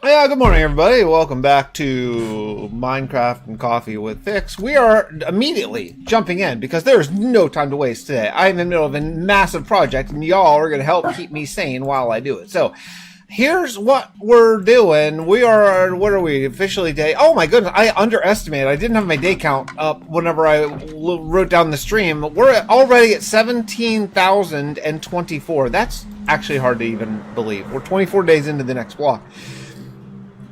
Yeah, good morning, everybody. Welcome back to Minecraft and Coffee with Fix. We are immediately jumping in because there's no time to waste today. I'm in the middle of a massive project, and y'all are going to help keep me sane while I do it. So, here's what we're doing. What are we, officially day? Oh my goodness, I underestimated. I didn't have my day count up whenever I wrote down the stream. We're already at 17,024. That's actually hard to even believe. We're 24 days into the next block.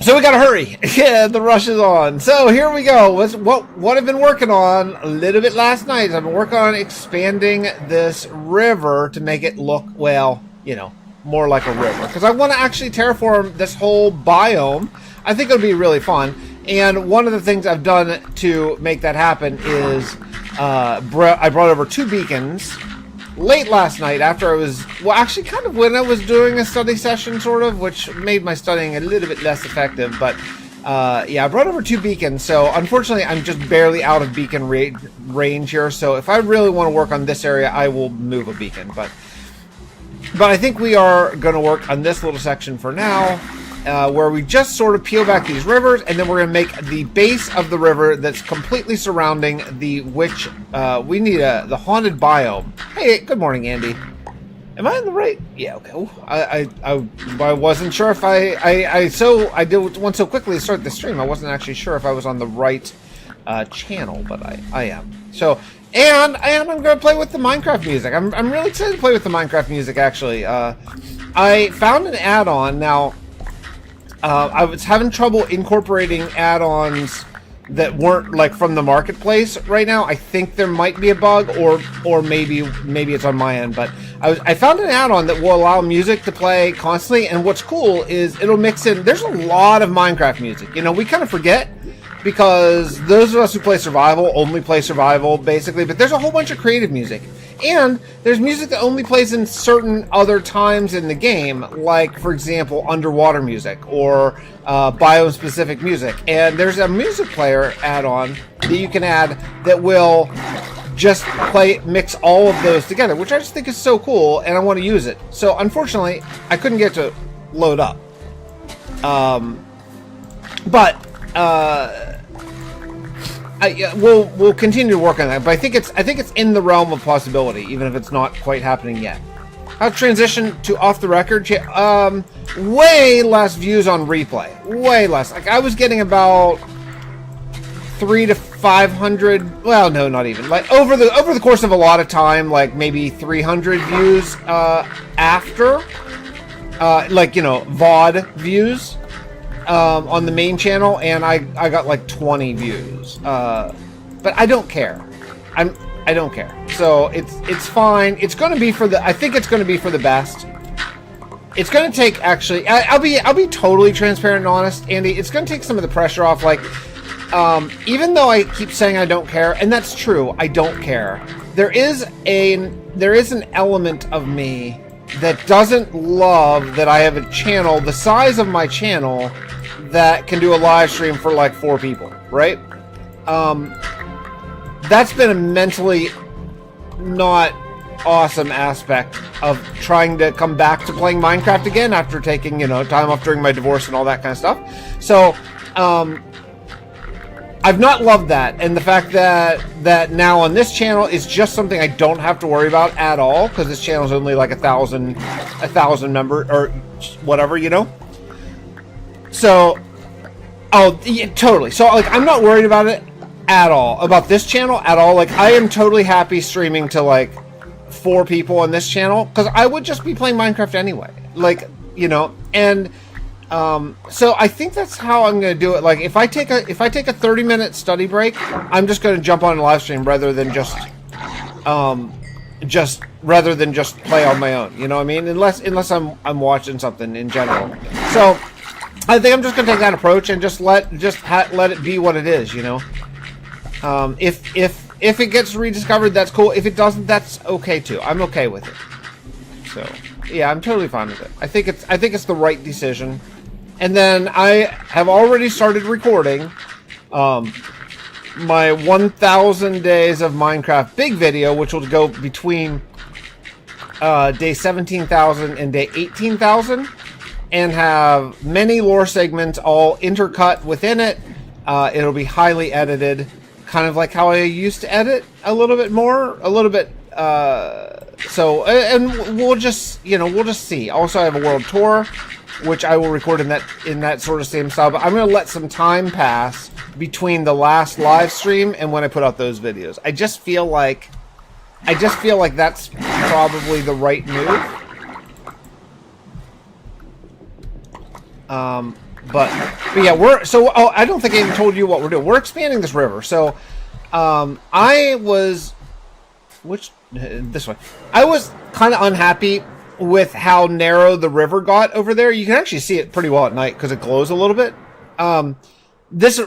So we gotta hurry. Yeah, the rush is on. So here we go. What I've been working on a little bit last night. I've been working on expanding this river to make it look, well, you know, more like a river. Because I want to actually terraform this whole biome. I think it'll be really fun. And one of the things I've done to make that happen is I brought over 2 beacons late last night after I was, well, actually kind of when I was doing a study session, sort of, which made my studying a little bit less effective. But yeah, I brought over 2 beacons. So unfortunately, I'm just barely out of beacon range here. So if I really want to work on this area, I will move a beacon. But I think we are going to work on this little section for now, where we just sort of peel back these rivers, and then we're going to make the base of the river that's completely surrounding the witch. We need the haunted biome. Hey, good morning, Andy. Am I in the right? Yeah, okay. Ooh, I wasn't sure if I did one so quickly to start the stream. I wasn't actually sure if I was on the right channel, but I am. So. And I'm going to play with the Minecraft music. I'm really excited to play with the Minecraft music, actually. I found an add-on. Now, I was having trouble incorporating add-ons that weren't, like, from the marketplace right now. I think there might be a bug, or maybe it's on my end. But I found an add-on that will allow music to play constantly. And what's cool is it'll mix in... There's a lot of Minecraft music. You know, we kind of forget... because those of us who play survival only play survival, basically, but there's a whole bunch of creative music. And there's music that only plays in certain other times in the game, like, for example, underwater music or biome-specific music. And there's a music player add-on that you can add that will just mix all of those together, which I just think is so cool, and I want to use it. So, unfortunately, I couldn't get to load up. We'll continue to work on that, but I think it's in the realm of possibility, even if it's not quite happening yet. I'll transition to off the record. Way less views on replay. Way less. Like, I was getting about 300 to 500. Well, no, not even. Like over the course of a lot of time, like maybe 300 views after, like, you know, VOD views. On the main channel, and I got like 20 views, but I don't care. I don't care. So it's fine. It's going to be for the. I think it's going to be for the best. It's going to take, actually. I'll be totally transparent and honest, Andy. It's going to take some of the pressure off. Like, even though I keep saying I don't care, and that's true, I don't care. There is an element of me that doesn't love that I have a channel the size of my channel that can do a live stream for like 4 people, right? That's been a mentally not awesome aspect of trying to come back to playing Minecraft again after taking, you know, time off during my divorce and all that kind of stuff. So, I've not loved that, and the fact that now on this channel is just something I don't have to worry about at all, because this channel is only like 1,000 member or whatever, you know. So, oh yeah, totally. So, like, I'm not worried about it at all, about this channel at all. Like, I am totally happy streaming to like 4 people on this channel, because I would just be playing Minecraft anyway. Like, you know, and. So I think that's how I'm going to do it. Like, if I take a 30-minute study break, I'm just going to jump on a live stream rather than just play on my own. You know what I mean? Unless I'm watching something in general. So I think I'm just going to take that approach and just let it be what it is. You know, if it gets rediscovered, that's cool. If it doesn't, that's okay too. I'm okay with it. So yeah, I'm totally fine with it. I think it's the right decision. And then I have already started recording my 1,000 days of Minecraft big video, which will go between day 17,000 and day 18,000. and have many lore segments all intercut within it. It'll be highly edited, kind of like how I used to edit a little bit more, a little bit. So, and we'll just see. Also, I have a world tour, which I will record in that sort of same style. But I'm going to let some time pass between the last live stream and when I put out those videos. I just feel like that's probably the right move. But yeah, I don't think I even told you what we're doing. We're expanding this river. So, this way. I was kind of unhappy with how narrow the river got over there. You can actually see it pretty well at night because it glows a little bit.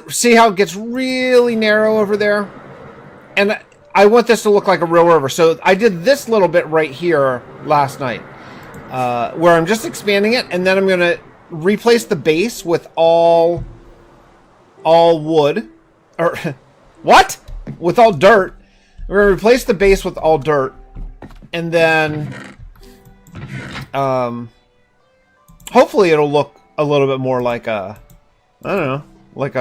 See how it gets really narrow over there? And I want this to look like a real river. So I did this little bit right here last night, where I'm just expanding it, and then I'm going to replace the base with all wood, or what? With all dirt. We're going to replace the base with all dirt, and then hopefully it'll look a little bit more like a, I don't know, like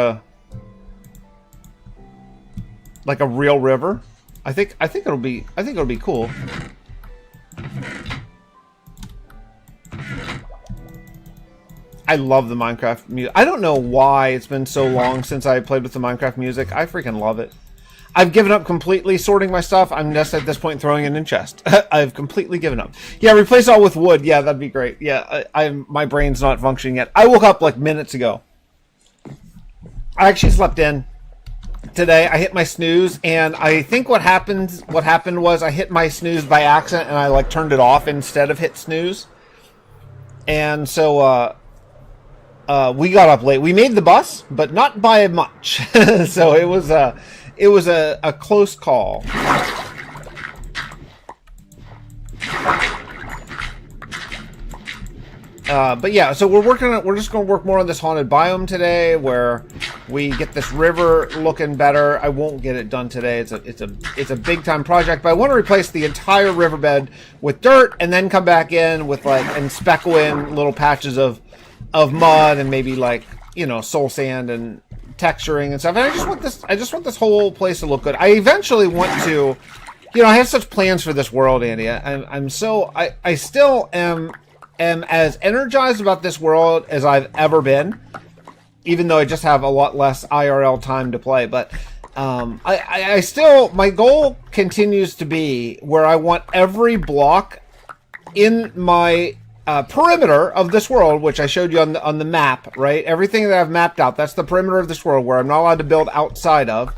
a real river. I think it'll be cool. I love the Minecraft music. I don't know why it's been so long since I played with the Minecraft music. I freaking love it. I've given up completely sorting my stuff. I'm just at this point throwing it in chest. I've completely given up. Yeah, replace all with wood. Yeah, that'd be great. Yeah, my brain's not functioning yet. I woke up like minutes ago. I actually slept in today. I hit my snooze, and I think what happened was I hit my snooze by accident, and I like turned it off instead of hit snooze. And so we got up late. We made the bus, but not by much. So it was a close call. But yeah, so we're just going to work more on this haunted biome today, where we get this river looking better. I won't get it done today. It's a big time project, but I want to replace the entire riverbed with dirt, and then come back in with and speckle in little patches of mud, and maybe soul sand and texturing and stuff. And I just want this whole place to look good. I eventually want to, I have such plans for this world, Andy. I still am as energized about this world as I've ever been, even though I just have a lot less IRL time to play. But I still, my goal continues to be where I want every block in my perimeter of this world, which I showed you on the map, right? Everything that I've mapped out, that's the perimeter of this world where I'm not allowed to build outside of.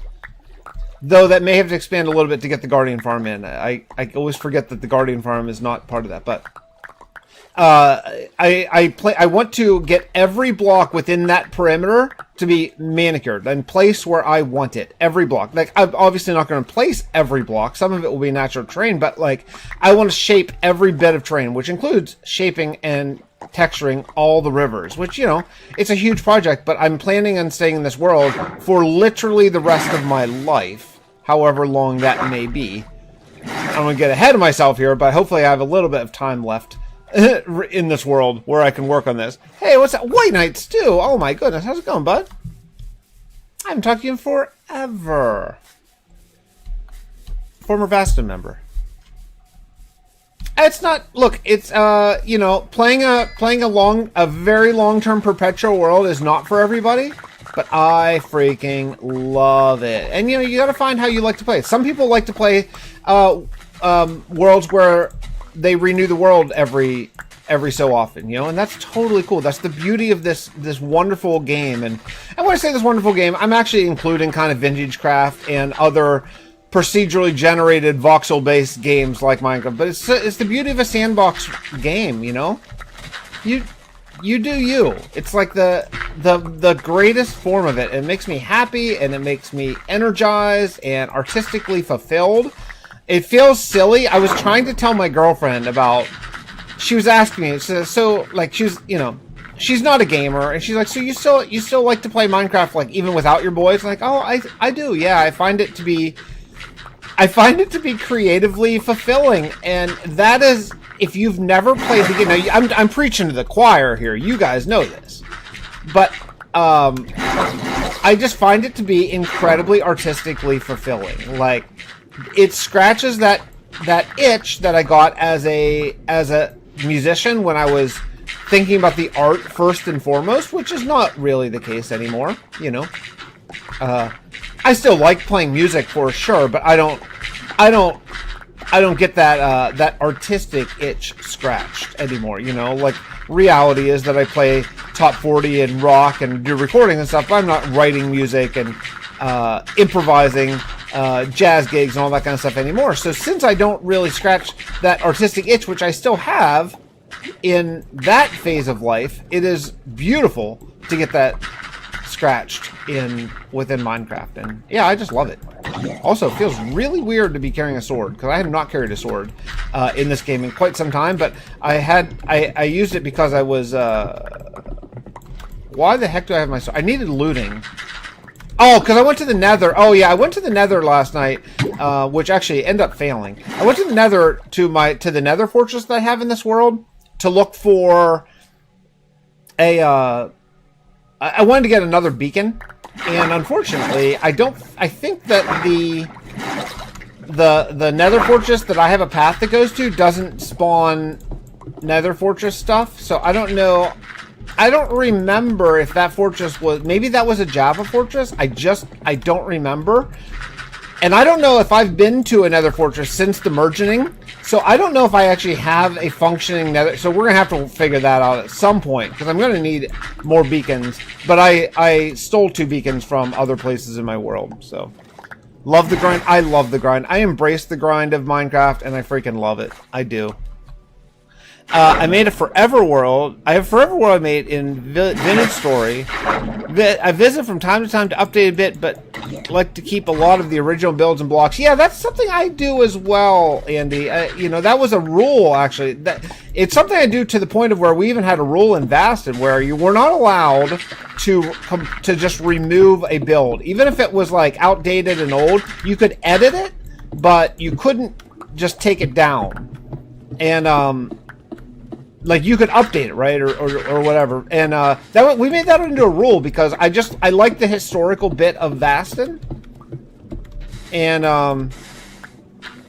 Though that may have to expand a little bit to get the Guardian Farm in. I always forget that the Guardian Farm is not part of that, but I want to get every block within that perimeter to be manicured and placed where I want it. Every block. I'm obviously not going to place every block. Some of it will be natural terrain, but I want to shape every bit of terrain, which includes shaping and texturing all the rivers, which, it's a huge project, but I'm planning on staying in this world for literally the rest of my life, however long that may be. I'm going to get ahead of myself here, but hopefully I have a little bit of time left in this world where I can work on this. Hey, what's that? White Knight Stew! Oh my goodness, how's it going, bud? I haven't talked to you in forever. Former Vasta member. It's not. Look, it's playing a very long-term perpetual world is not for everybody, but I freaking love it. And you got to find how you like to play. Some people like to play worlds where they renew the world every so often, and that's totally cool. That's the beauty of this wonderful game. And when I say this wonderful game, I'm actually including kind of Vintage Craft and other procedurally generated voxel-based games like Minecraft. But it's the beauty of a sandbox game, You do you. It's like the greatest form of it. It makes me happy, and it makes me energized and artistically fulfilled. It feels silly. I was trying to tell my girlfriend about. She was asking me, she's not a gamer, and she's like, so you still like to play Minecraft even without your boys? I'm like, oh, I do, yeah. I find it to be I find it to be creatively fulfilling, and that is, if you've never played the game, now I'm preaching to the choir here, you guys know this, but I just find it to be incredibly artistically fulfilling. Like, it scratches that itch that I got as a musician when I was thinking about the art first and foremost, which is not really the case anymore, you know. I still like playing music for sure, but I don't get that artistic itch scratched anymore, you know. Like, reality is that I play top 40 and rock and do recording and stuff, but I'm not writing music and improvising jazz gigs and all that kind of stuff anymore. So since I don't really scratch that artistic itch, which I still have in that phase of life, it is beautiful to get that scratched within Minecraft. And yeah, I just love it. Also, it feels really weird to be carrying a sword, because I have not carried a sword in this game in quite some time, but I used it because I was why the heck do I have my sword? I needed looting. Oh, because I went to the Nether. Oh yeah, I went to the Nether last night, which actually ended up failing. I went to the Nether to the Nether fortress that I have in this world to look for a. I wanted to get another beacon, and unfortunately, I think that the Nether fortress that I have a path that goes to doesn't spawn Nether fortress stuff. So I don't know. I don't remember if that fortress was... Maybe that was a Java fortress. I don't remember. And I don't know if I've been to a Nether fortress since the merging. So I don't know if I actually have a functioning Nether... So we're going to have to figure that out at some point, because I'm going to need more beacons. But I stole 2 beacons from other places in my world. So, love the grind. I love the grind. I embrace the grind of Minecraft, and I freaking love it. I do. I made a Forever World. I have Forever World I made in Vintage Story. I visit from time to time to update a bit, but like to keep a lot of the original builds and blocks. Yeah, that's something I do as well, Andy. You know, that was a rule, actually. It's something I do to the point of where we even had a rule in Vasted where you were not allowed to just remove a build. Even if it was, like, outdated and old, you could edit it, but you couldn't just take it down. And, like, you could update it, right, or whatever, and we made that into a rule because I like the historical bit of Vasted, and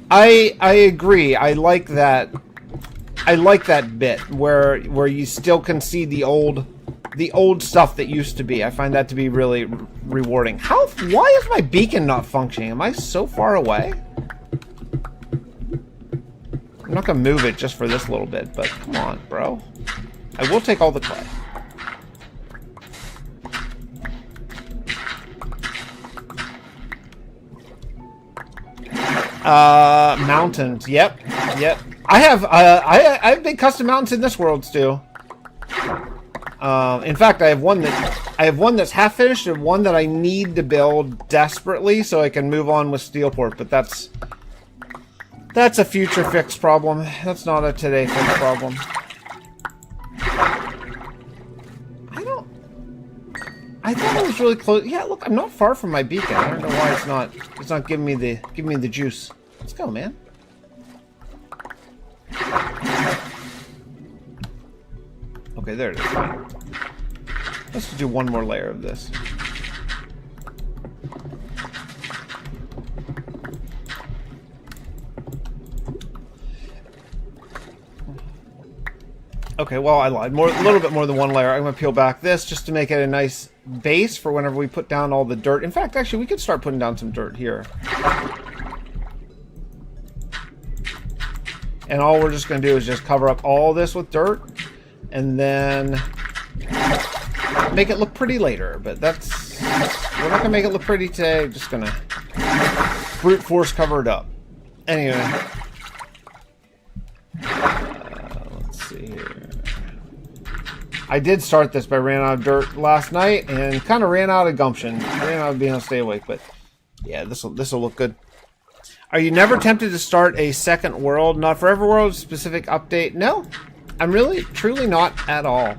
I agree. I like that bit where you still can see the old stuff that used to be. I find that to be really rewarding. Why is my beacon not functioning? Am I so far away? I'm not going to move it just for this little bit, but come on, bro. I will take all the clay. Mountains. Yep. I have big custom mountains in this world, Stu. In fact, I have one that's half finished and one that I need to build desperately so I can move on with Steelport, but that's a future fix problem. That's not a today fix problem. I thought I was really close. Yeah, look, I'm not far from my beacon. I don't know why it's not giving me the juice. Let's go, man. Okay, there it is. Fine. Let's do one more layer of this. Okay, well, I lied. A little bit more than one layer. I'm going to peel back this just to make it a nice base for whenever we put down all the dirt. In fact, actually, we could start putting down some dirt here. And all we're just going to do is just cover up all this with dirt. And then make it look pretty later. But we're not going to make it look pretty today. We're just going to brute force cover it up. Anyway. Let's see here. I did start this, but I ran out of dirt last night and kind of ran out of gumption. Ran out of being able to stay awake, but yeah, this will look good. Are you never tempted to start a second world? Not Forever World specific update? No, I'm really, truly not at all.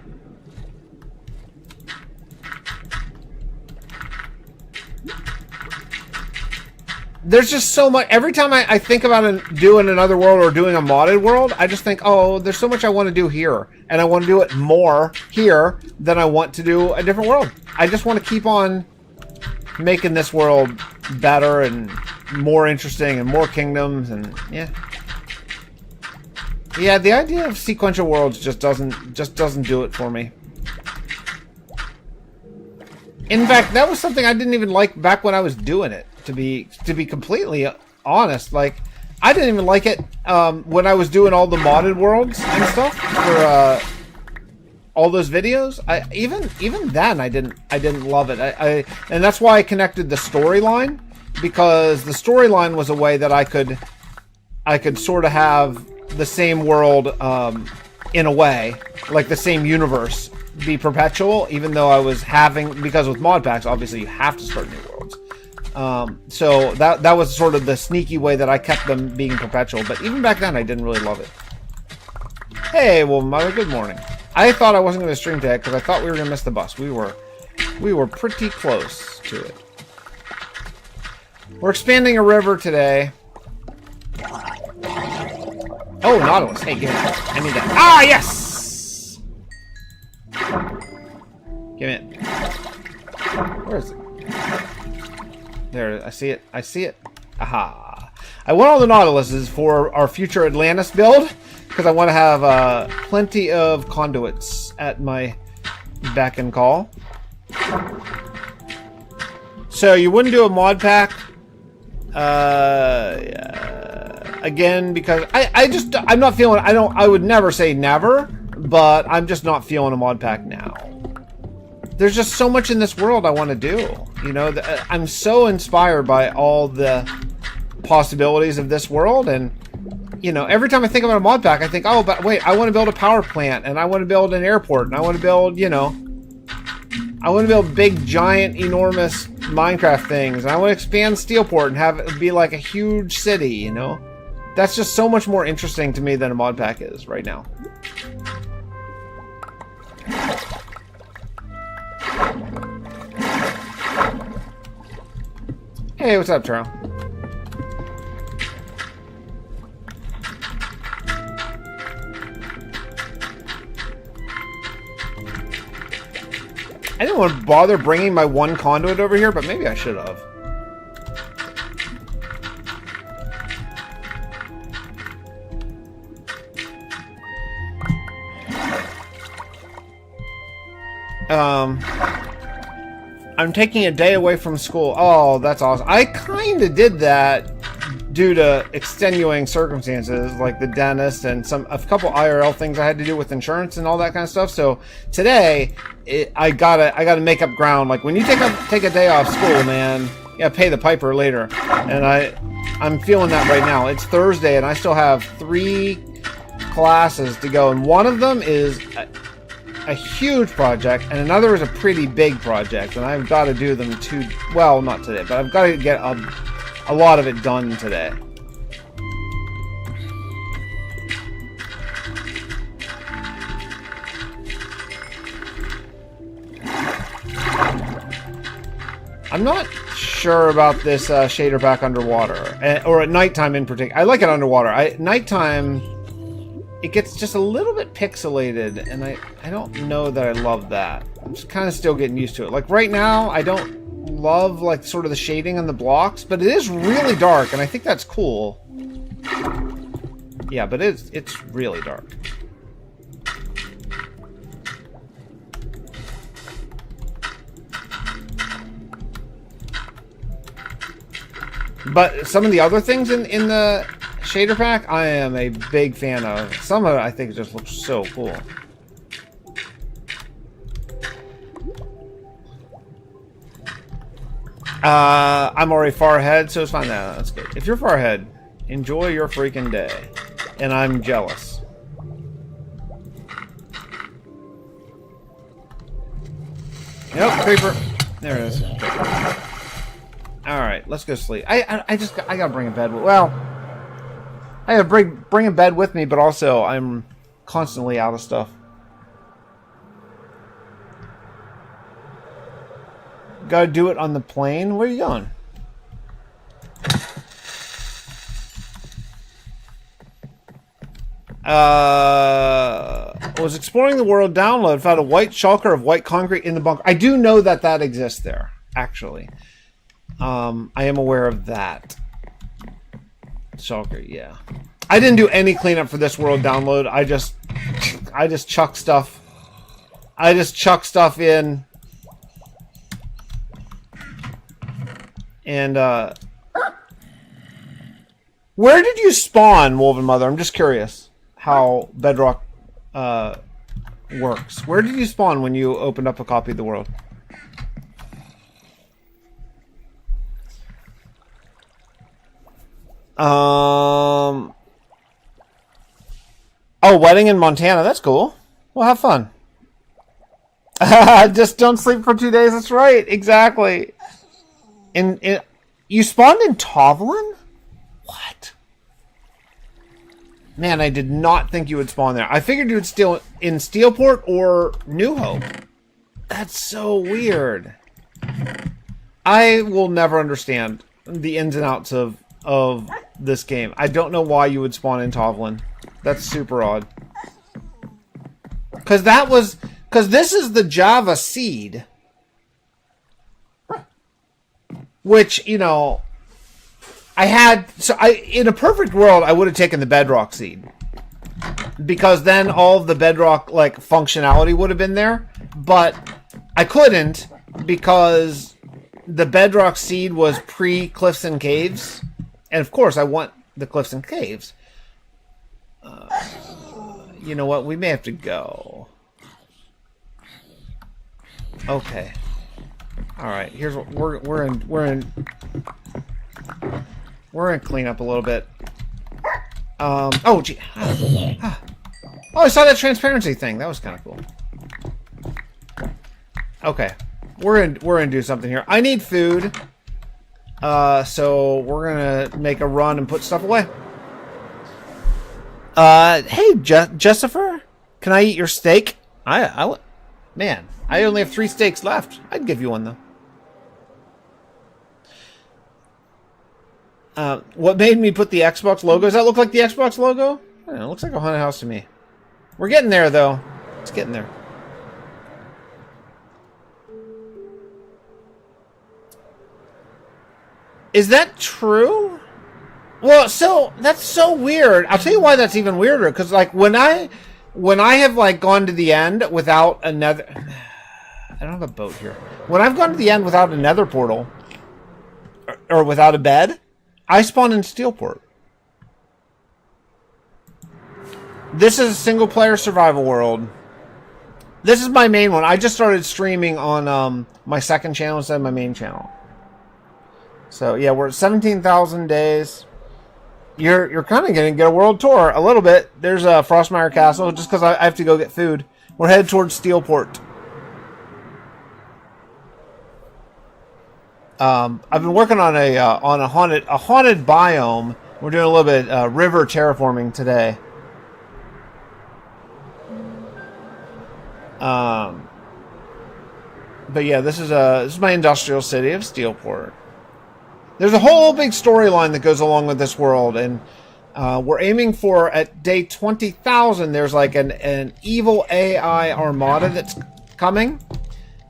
there's just so much. Every time I think about doing another world or doing a modded world, I just think, oh, there's so much I want to do here. And I want to do it more here than I want to do a different world. I just want to keep on making this world better and more interesting and more kingdoms. And yeah. Yeah, the idea of sequential worlds just doesn't do it for me. In fact, that was something I didn't even like back when I was doing it. To be completely honest, like I didn't even like it when I was doing all the modded worlds and stuff for all those videos. Even then I didn't love it. And that's why I connected the storyline, because the storyline was a way that I could sort of have the same world in a way, like the same universe be perpetual, even though I was because with mod packs obviously you have to start new worlds. So that was sort of the sneaky way that I kept them being perpetual. But even back then, I didn't really love it. Hey, well, mother, good morning. I thought I wasn't going to stream today because I thought we were going to miss the bus. We were pretty close to it. We're expanding a river today. Oh, Nautilus. Hey, give me that. I need that. Ah, yes! Give me it. Where is it? There, I see it. I see it. Aha. I want all the Nautiluses for our future Atlantis build, because I want to have plenty of conduits at my beck and call. So you wouldn't do a mod pack? Again, because I'm not feeling, I would never say never, but I'm just not feeling a mod pack now. There's just so much in this world I want to do. You know, I'm so inspired by all the possibilities of this world. And, you know, every time I think about a mod pack, I think, oh, but wait, I want to build a power plant, and I want to build an airport, and I want to build, you know, I want to build big, giant, enormous Minecraft things. And I want to expand Steelport and have it be like a huge city, you know? That's just so much more interesting to me than a mod pack is right now. Hey, what's up, Taro? I didn't want to bother bringing my one conduit over here, but maybe I should have. I'm taking a day away from school. Oh, that's awesome. I kind of did that due to extenuating circumstances, like the dentist and a couple IRL things I had to do with insurance and all that kind of stuff. So today, I gotta make up ground. Like when you take a day off school, man, you gotta pay the piper later. And I'm feeling that right now. It's Thursday, and I still have 3 classes to go, and one of them is a huge project, and another is a pretty big project, and I've got to do them well, not today, but I've got to get a lot of it done today. I'm not sure about this shader pack underwater, or at nighttime in particular. I like it underwater. At nighttime, it gets just a little bit pixelated, and I don't know that I love that. I'm just kind of still getting used to it. Like right now, I don't love like sort of the shading on the blocks, but it is really dark, and I think that's cool. Yeah, but it's really dark. But some of the other things in the shader pack, I am a big fan of. Some of it I think just looks so cool. I'm already far ahead, so it's fine. No, that's good. If you're far ahead, enjoy your freaking day. And I'm jealous. Nope, creeper. There it is. Alright, let's go sleep. I gotta bring a bed with, well, I gotta bring a bed with me, but also I'm constantly out of stuff. Gotta do it on the plane? Where are you going? Was exploring the world. Download. Found a white shulker of white concrete in the bunker. I do know that that exists there. Actually, I am aware of that. Shulker. Yeah. I didn't do any cleanup for this world download. I just chuck stuff. I just chuck stuff in. And where did you spawn, Wolven Mother? I'm just curious how Bedrock works. Where did you spawn when you opened up a copy of the world? Oh, wedding in Montana. That's cool. Well, have fun. Just don't sleep for 2 days. That's right. Exactly. You spawned in Tovlin? What? Man, I did not think you would spawn there. I figured you would still in Steelport or New Hope. That's so weird. I will never understand the ins and outs of this game. I don't know why you would spawn in Tovlin. That's super odd. Because this is the Java seed. Which, you know, in a perfect world, I would have taken the Bedrock seed. Because then all of the Bedrock, like, functionality would have been there. But I couldn't because the Bedrock seed was pre-Cliffs and Caves. And, of course, I want the Cliffs and Caves. You know what? We may have to go. Okay. All right. Here's what we're in cleanup a little bit. Oh gee. Oh, I saw that transparency thing. That was kind of cool. Okay. We're gonna do something here. I need food. So we're gonna make a run and put stuff away. Hey, Jessifer, can I eat your steak? Man, I only have 3 steaks left. I'd give you one though. What made me put the Xbox logo? Does that look like the Xbox logo? I don't know, it looks like a haunted house to me. We're getting there though. It's getting there. Is that true? Well, so that's so weird. I'll tell you why that's even weirder. Because like when I have like gone to the end without another, I don't have a boat here. When I've gone to the end without a nether portal or without a bed, I spawn in Steelport. This is a single player survival world. This is my main one. I just started streaming on my second channel instead of my main channel. So yeah, we're at 17,000 days. You're kind of going to get a world tour a little bit. There's a Frostmire Castle just because I have to go get food. We're headed towards Steelport. I've been working on a haunted biome. We're doing a little bit river terraforming today. But yeah, this is my industrial city of Steelport. There's a whole big storyline that goes along with this world, and we're aiming for at day 20,000. There's like an evil AI armada that's coming,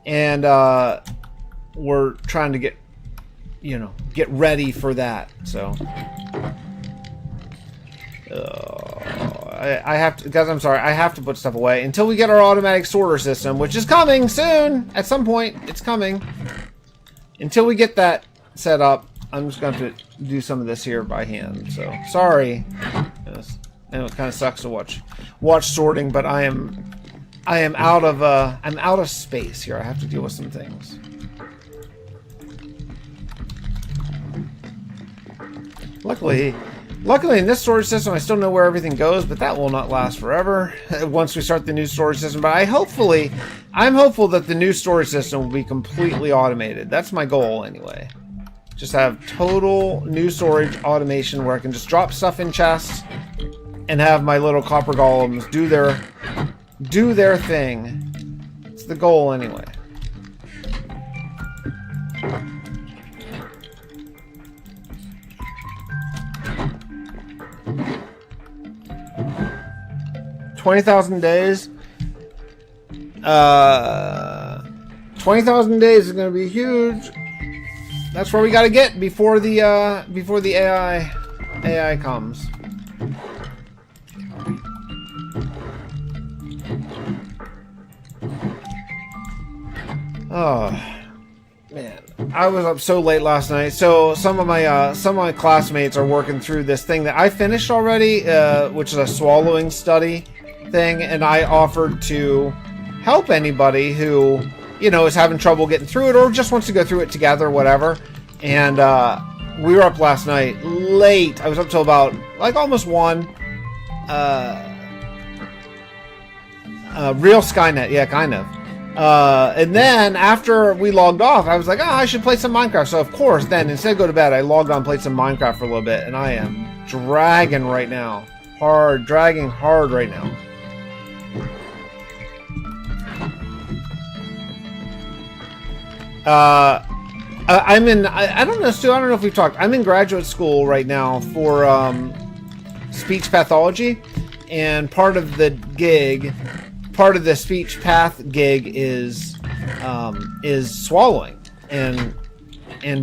and we're trying to get ready for that. So I have to, guys. I'm sorry. I have to put stuff away until we get our automatic sorter system, which is coming soon. At some point, it's coming. Until we get that set up, I'm just going to have to do some of this here by hand. So sorry. Yes. I know it kind of sucks to watch sorting, but I am out of space here. I have to deal with some things. Luckily in this storage system, I still know where everything goes, but that will not last forever once we start the new storage system. But I'm hopeful that the new storage system will be completely automated. That's my goal anyway. Just have total new storage automation where I can just drop stuff in chests and have my little copper golems do their thing. It's the goal anyway. 20,000 days. 20,000 days is going to be huge. That's where we got to get before the AI comes. Oh man, I was up so late last night. So some of my classmates are working through this thing that I finished already, which is a swallowing study thing, and I offered to help anybody who, you know, is having trouble getting through it or just wants to go through it together, whatever. And we were up last night late. I was up till about like almost 1. Real Skynet, yeah, kind of. And then after we logged off, I was like, oh, I should play some Minecraft. So of course, then instead of go to bed, I logged on, played some Minecraft for a little bit, and I am dragging right now, dragging hard right now. I'm in, I don't know, Stu, I don't know if we've talked. I'm in graduate school right now for speech pathology, and part of the speech path gig is swallowing and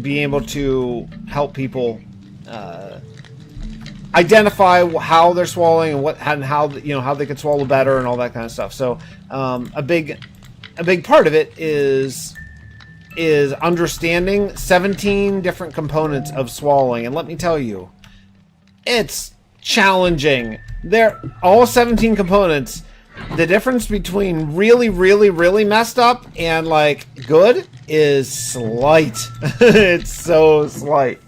being able to help people identify how they're swallowing and how you know how they could swallow better and all that kind of stuff. So a big part of it is understanding 17 different components of swallowing, and let me tell you, it's challenging. They're all 17 components. The difference between really, really, really messed up and like good is slight. It's so slight.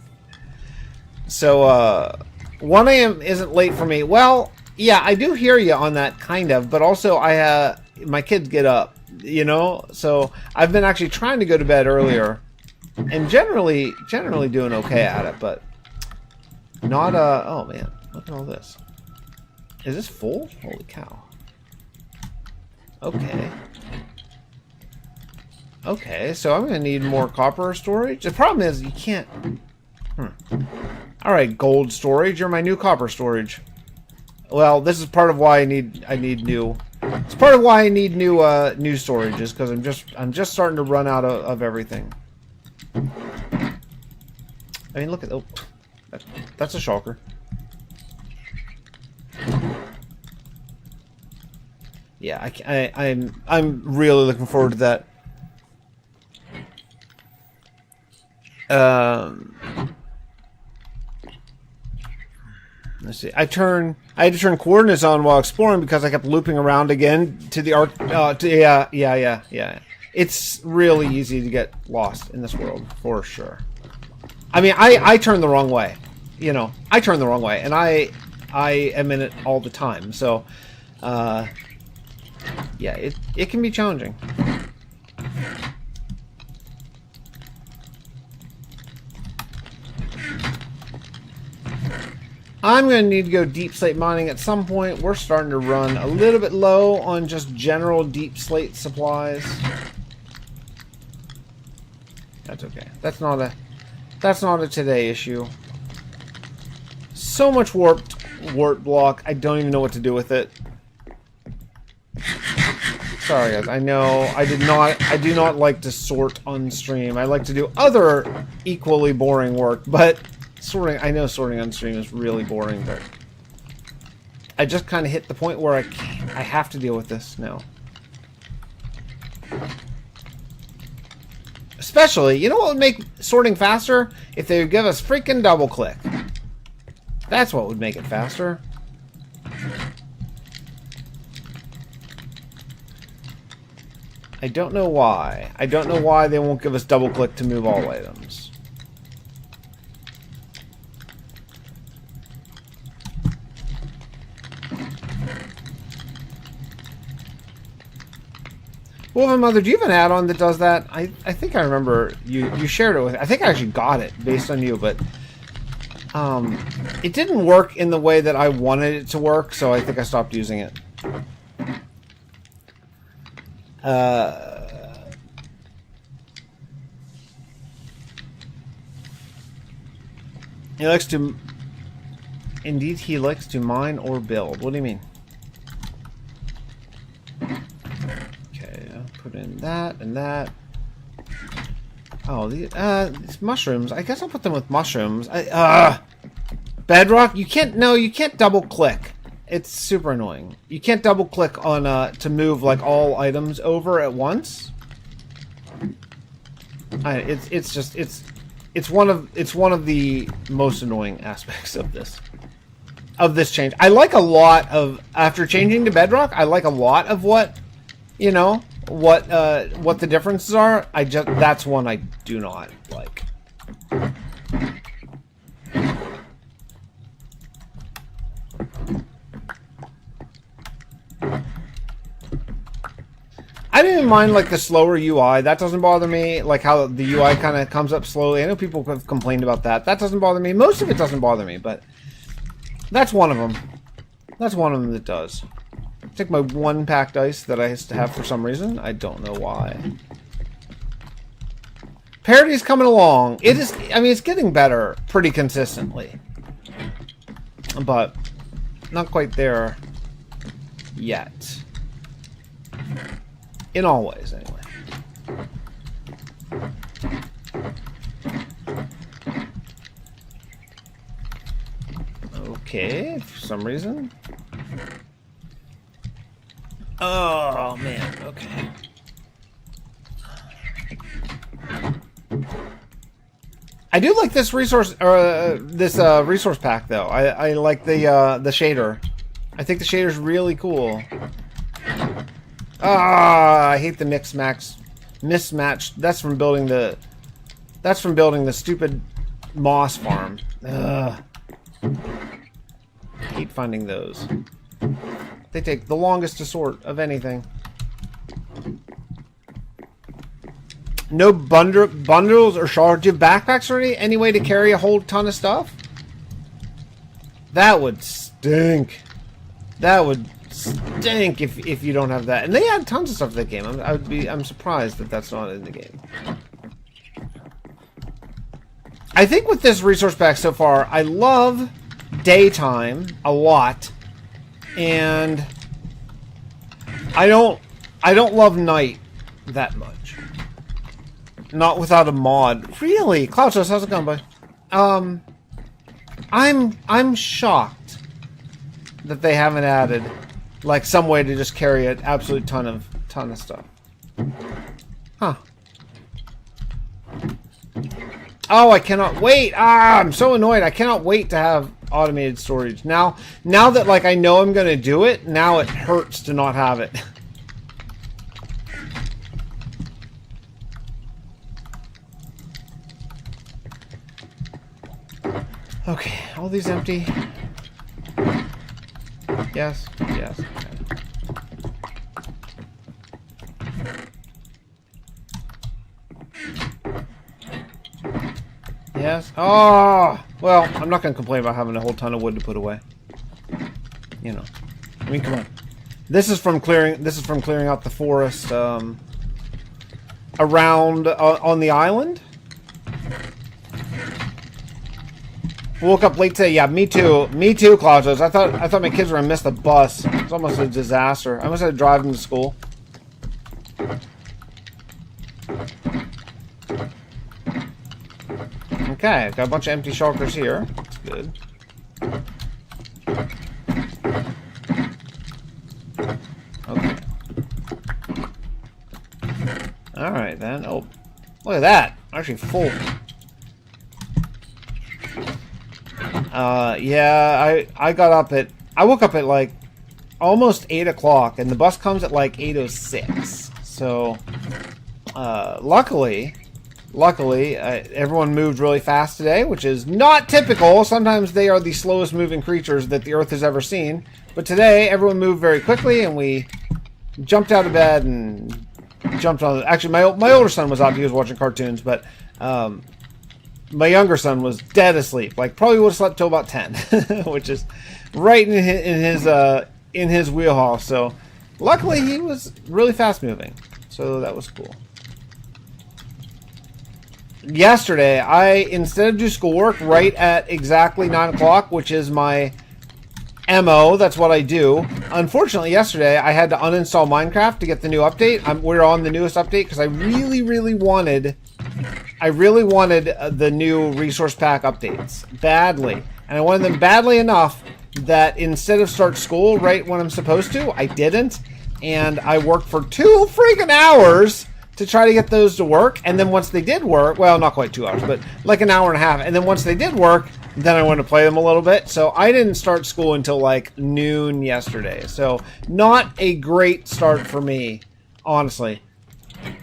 So 1 a.m. isn't late for me. Well, yeah, I do hear you on that kind of, but also my kids get up. You know, so I've been actually trying to go to bed earlier, and generally doing okay at it, but not. Oh man, look at all this. Is this full? Holy cow. Okay. Okay, so I'm gonna need more copper storage. The problem is you can't. All right, gold storage. You're my new copper storage. Well, this is part of why I need new. It's part of why I need new storages, because I'm just starting to run out of everything. I mean, look at that's a shulker. Yeah, I'm really looking forward to that. Let's see. I had to turn coordinates on while exploring because I kept looping around again to the arc. Yeah. It's really easy to get lost in this world for sure. I mean, I turn the wrong way. You know, I turn the wrong way, and I am in it all the time. So, yeah, it can be challenging. I'm going to need to go deep slate mining at some point. We're starting to run a little bit low on just general deep slate supplies. That's okay. That's not a today issue. So much warp block. I don't even know what to do with it. Sorry guys. I know I do not like to sort on stream. I like to do other equally boring work, but I know sorting on stream is really boring, but I just kind of hit the point where I have to deal with this now. Especially, you know what would make sorting faster? If they would give us freaking double click. That's what would make it faster. I don't know why. I don't know why they won't give us double click to move all items. Wolven Mother, do you have an add-on that does that? I think I remember you shared it with. I think I actually got it based on you, but it didn't work in the way that I wanted it to work, so I think I stopped using it. He likes to mine or build. What do you mean? put in that and that. Oh, these mushrooms. I guess I'll put them with mushrooms. Bedrock. You can't. No, you can't double click. It's super annoying. You can't double click on to move like all items over at once. It's one of the most annoying aspects of this change. I like a lot of, after changing to Bedrock, I like a lot of what, you know, what the differences are. That's one I do not like. I didn't even mind like the slower UI. That doesn't bother me. Like how the UI kind of comes up slowly. I know people have complained about that. That doesn't bother me. Most of it doesn't bother me, but that's one of them. That's one of them that does. Take my 1-pack dice that I used to have for some reason. I don't know why. Parody's coming along. It is. I mean, it's getting better pretty consistently, but not quite there yet. In all ways, anyway. Okay, for some reason. Oh, man, okay. I do like this resource, resource pack, though. I like the shader. I think the shader's really cool. I hate the mismatch. That's from building the stupid moss farm. Ugh. Hate finding those. They take the longest to sort of anything. No bundles or shards. Do you have backpacks already? Any way to carry a whole ton of stuff? That would stink. That would stink if you don't have that. And they add tons of stuff to the game. I'm surprised that that's not in the game. I think with this resource pack so far, I love daytime a lot, and I don't love night that much. Not without a mod. Really? Cloudchus, how's it going, bud? I'm shocked that they haven't added like some way to just carry an absolute ton of stuff. Huh. Oh, I cannot wait. I'm so annoyed. I cannot wait to have automated storage. Now that like I know I'm going to do it, now it hurts to not have it. Okay, all these empty. Yes, yes. Okay. Yes. Oh, well, I'm not going to complain about having a whole ton of wood to put away. You know, I mean, come on. This is from clearing out the forest around on the island. Woke up late today. Yeah, me too. Me too, Claudius. I thought my kids were gonna miss the bus. It's almost a disaster. I must have to drive them to school. Okay, got a bunch of empty shulkers here. That's good. Okay. Alright then. Oh, look at that. Actually full. Yeah, I woke up at like almost 8 o'clock, and the bus comes at like 8:06. So, luckily, everyone moved really fast today, which is not typical. Sometimes they are the slowest moving creatures that the Earth has ever seen. But today, everyone moved very quickly, and we jumped out of bed and jumped on. Actually, my older son was up; he was watching cartoons, but my younger son was dead asleep. Like, probably would have slept till about 10, which is right in his wheelhouse. So, luckily, he was really fast moving. So that was cool. Yesterday, I instead of do schoolwork right at exactly 9 o'clock, which is my MO, that's what I do. Unfortunately, yesterday I had to uninstall Minecraft to get the new update. We're on the newest update because I really wanted the new resource pack updates badly, and I wanted them badly enough that instead of start school right when I'm supposed to, I didn't, and I worked for 2 freaking hours to try to get those to work. And then once they did work, well, not quite 2 hours, but like an hour and a half. And then once they did work, then I wanted to play them a little bit. So I didn't start school until like noon yesterday. So not a great start for me, honestly.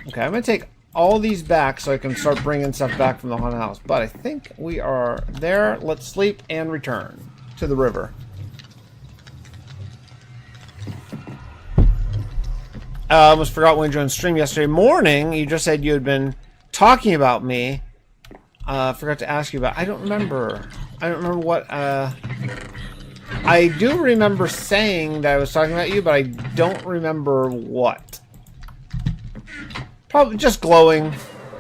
Okay, I'm going to take all these back so I can start bringing stuff back from the haunted house. But I think we are there. Let's sleep and return to the river. I almost forgot when you joined stream yesterday morning. You just said you had been talking about me. Forgot to ask you about. I don't remember. I don't remember what. I do remember saying that I was talking about you, but I don't remember what. Probably just glowing,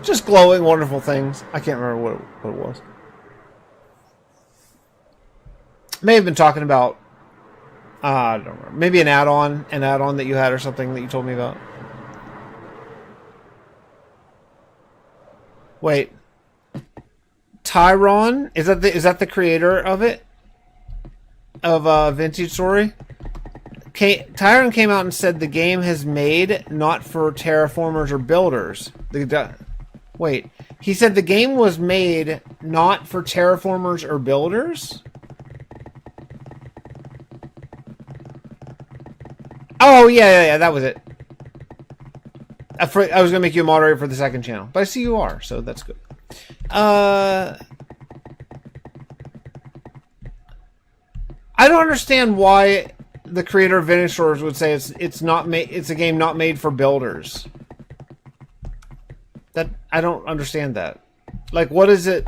wonderful things. I can't remember what it was. May have been talking about. I don't remember. Maybe an add-on that you had or something that you told me about. Wait, Tyron, is that the creator of it? Of Vintage Story? Tyron came out and said the game has made not for terraformers or builders. Wait, he said the game was made not for terraformers or builders? Oh, yeah, that was it. I was going to make you a moderator for the second channel, but I see you are, so that's good. I don't understand why the creator of Vintage Stores would say it's a game not made for builders. That I don't understand that. Like, what is it?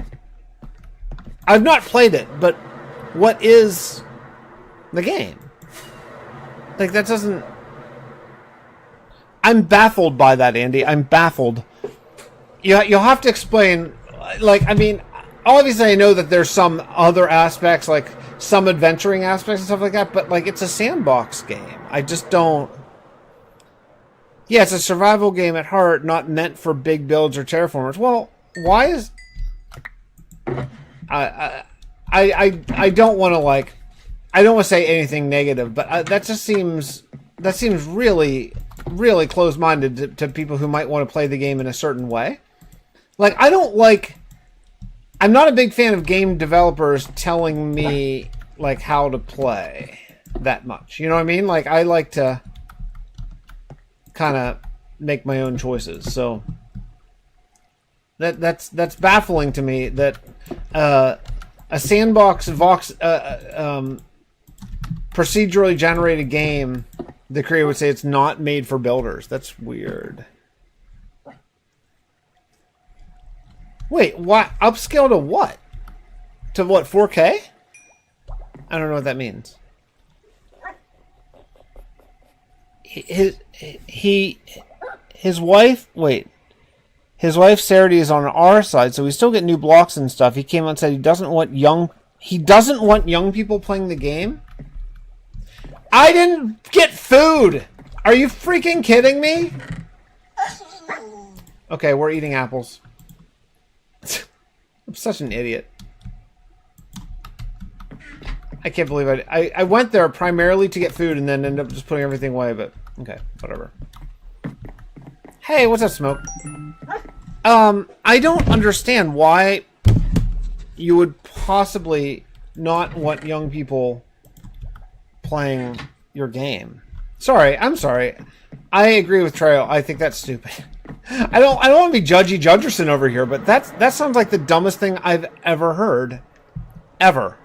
I've not played it, but what is the game? Like, that doesn't... I'm baffled by that, Andy. I'm baffled. You'll have to explain... Like, I mean, obviously I know that there's some other aspects, like some adventuring aspects and stuff like that, but, like, it's a sandbox game. I just don't... Yeah, it's a survival game at heart, not meant for big builds or terraformers. Well, why is... I don't want to, like... I don't want to say anything negative, but that seems really, really closed-minded to people who might want to play the game in a certain way. Like, I'm not a big fan of game developers telling me, like, how to play that much. You know what I mean? Like, I like to kind of make my own choices. So that's baffling to me that a sandbox procedurally generated game, the creator would say it's not made for builders. That's weird. Wait, what? Upscale to what? To what, 4K? I don't know what that means. His wife, wait. His wife Sarity is on our side, so we still get new blocks and stuff. He came out and said he doesn't want young people playing the game. I didn't get food! Are you freaking kidding me? Okay, we're eating apples. I'm such an idiot. I can't believe I went there primarily to get food and then ended up just putting everything away, but okay, whatever. Hey, what's up, Smoke? I don't understand why you would possibly not want young people playing your game. I'm sorry. I agree with Trail. I think that's stupid. I don't want to be Judgy Judgerson over here, but that sounds like the dumbest thing I've ever heard. Ever.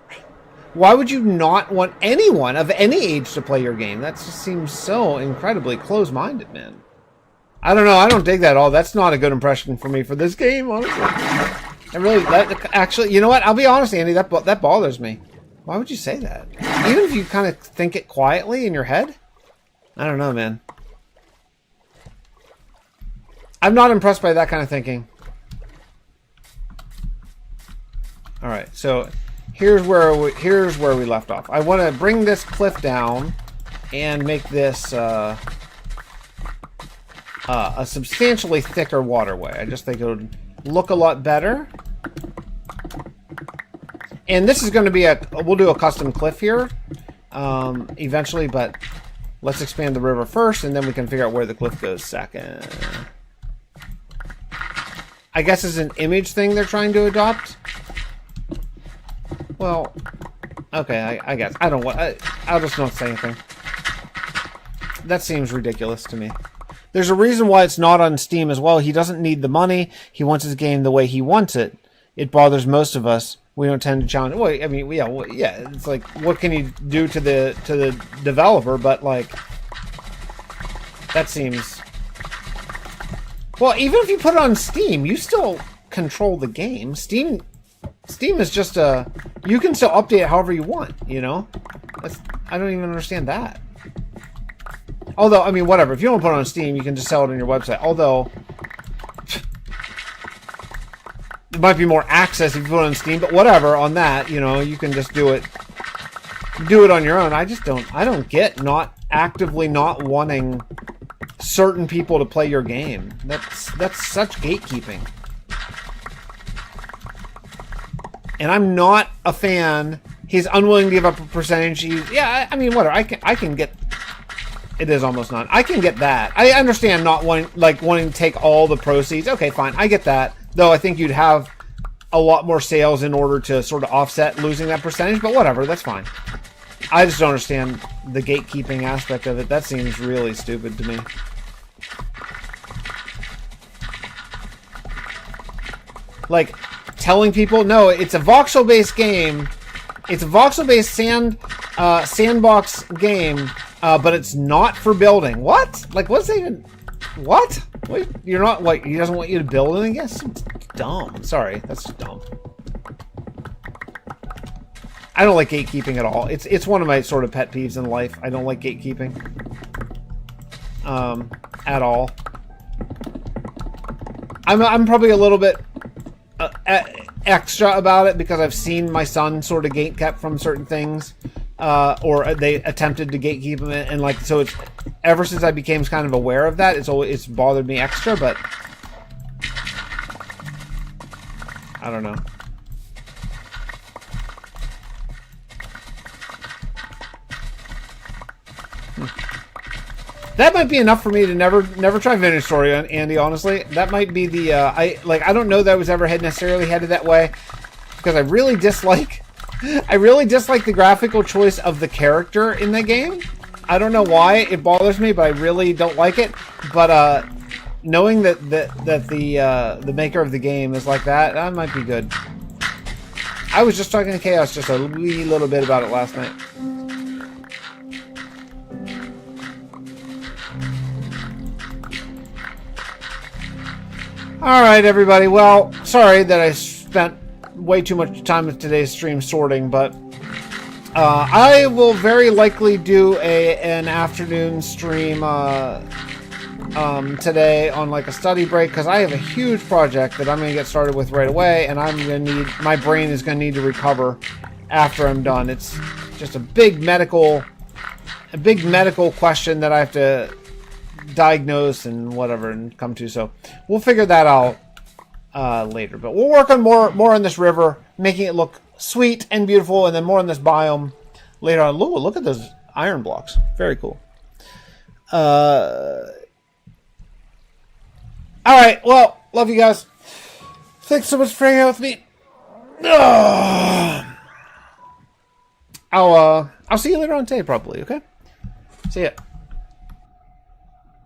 Why would you not want anyone of any age to play your game? That just seems so incredibly close-minded, man. I don't know. I don't dig that at all. That's not a good impression for me for this game, honestly. Actually, you know what? I'll be honest, Andy. That bothers me. Why would you say that? Even if you kind of think it quietly in your head? I don't know, man. I'm not impressed by that kind of thinking. Alright, so here's where we left off. I want to bring this cliff down and make this a substantially thicker waterway. I just think it would look a lot better. And this is going to be we'll do a custom cliff here eventually, but let's expand the river first, and then we can figure out where the cliff goes second. I guess it's an image thing they're trying to adopt. Well, okay, I guess. I don't want. I'll just not say anything. That seems ridiculous to me. There's a reason why it's not on Steam as well. He doesn't need the money. He wants his game the way he wants it. It bothers most of us. We don't tend to challenge. Well, I mean, yeah. It's like, what can you do to the developer? But like, that seems. Well, even if you put it on Steam, you still control the game. Steam is just you can still update it however you want. You know, I don't even understand that. Although, I mean, whatever. If you don't put it on Steam, you can just sell it on your website. Although, there might be more access if you put it on Steam, but whatever, on that, you know, you can just do it on your own. I don't get actively not wanting certain people to play your game. That's such gatekeeping. And I'm not a fan. He's unwilling to give up a percentage. I mean, whatever. I can get. It is almost none. I can get that. I understand not wanting to take all the proceeds. Okay, fine. I get that. Though I think you'd have a lot more sales in order to sort of offset losing that percentage. But whatever, that's fine. I just don't understand the gatekeeping aspect of it. That seems really stupid to me. Like, telling people, no, it's a voxel-based game. It's a voxel-based sandbox game. But it's not for building. What? Like, what's that even? What? Wait, you're not like he doesn't want you to build anything? Yes, dumb. Sorry, that's just dumb. I don't like gatekeeping at all. It's one of my sort of pet peeves in life. I don't like gatekeeping. At all. I'm probably a little bit extra about it because I've seen my son sort of gatekept from certain things. Or they attempted to gatekeep him, and like, so it's ever since I became kind of aware of that, it's bothered me extra, but I don't know. That might be enough for me to never try Vintage Story, Andy, honestly. That might be the I don't know that I was ever necessarily headed that way, because I really dislike the graphical choice of the character in the game. I don't know why it bothers me, but I really don't like it. But knowing that the maker of the game is like that might be good. I was just talking to Chaos just a wee little bit about it last night. Alright, everybody. Well, sorry that I spent way too much time with today's stream sorting, but I will very likely do an afternoon stream today on like a study break, because I have a huge project that I'm going to get started with right away, and my brain is going to need to recover after I'm done. It's just a big medical question that I have to diagnose and whatever and come to, so we'll figure that out later, but we'll work on more on this river, making it look sweet and beautiful, and then more on this biome later on. Look at those iron blocks, very cool. All right, well, love you guys. Thanks so much for hanging out with me. I'll see you later on today, probably. Okay, see ya.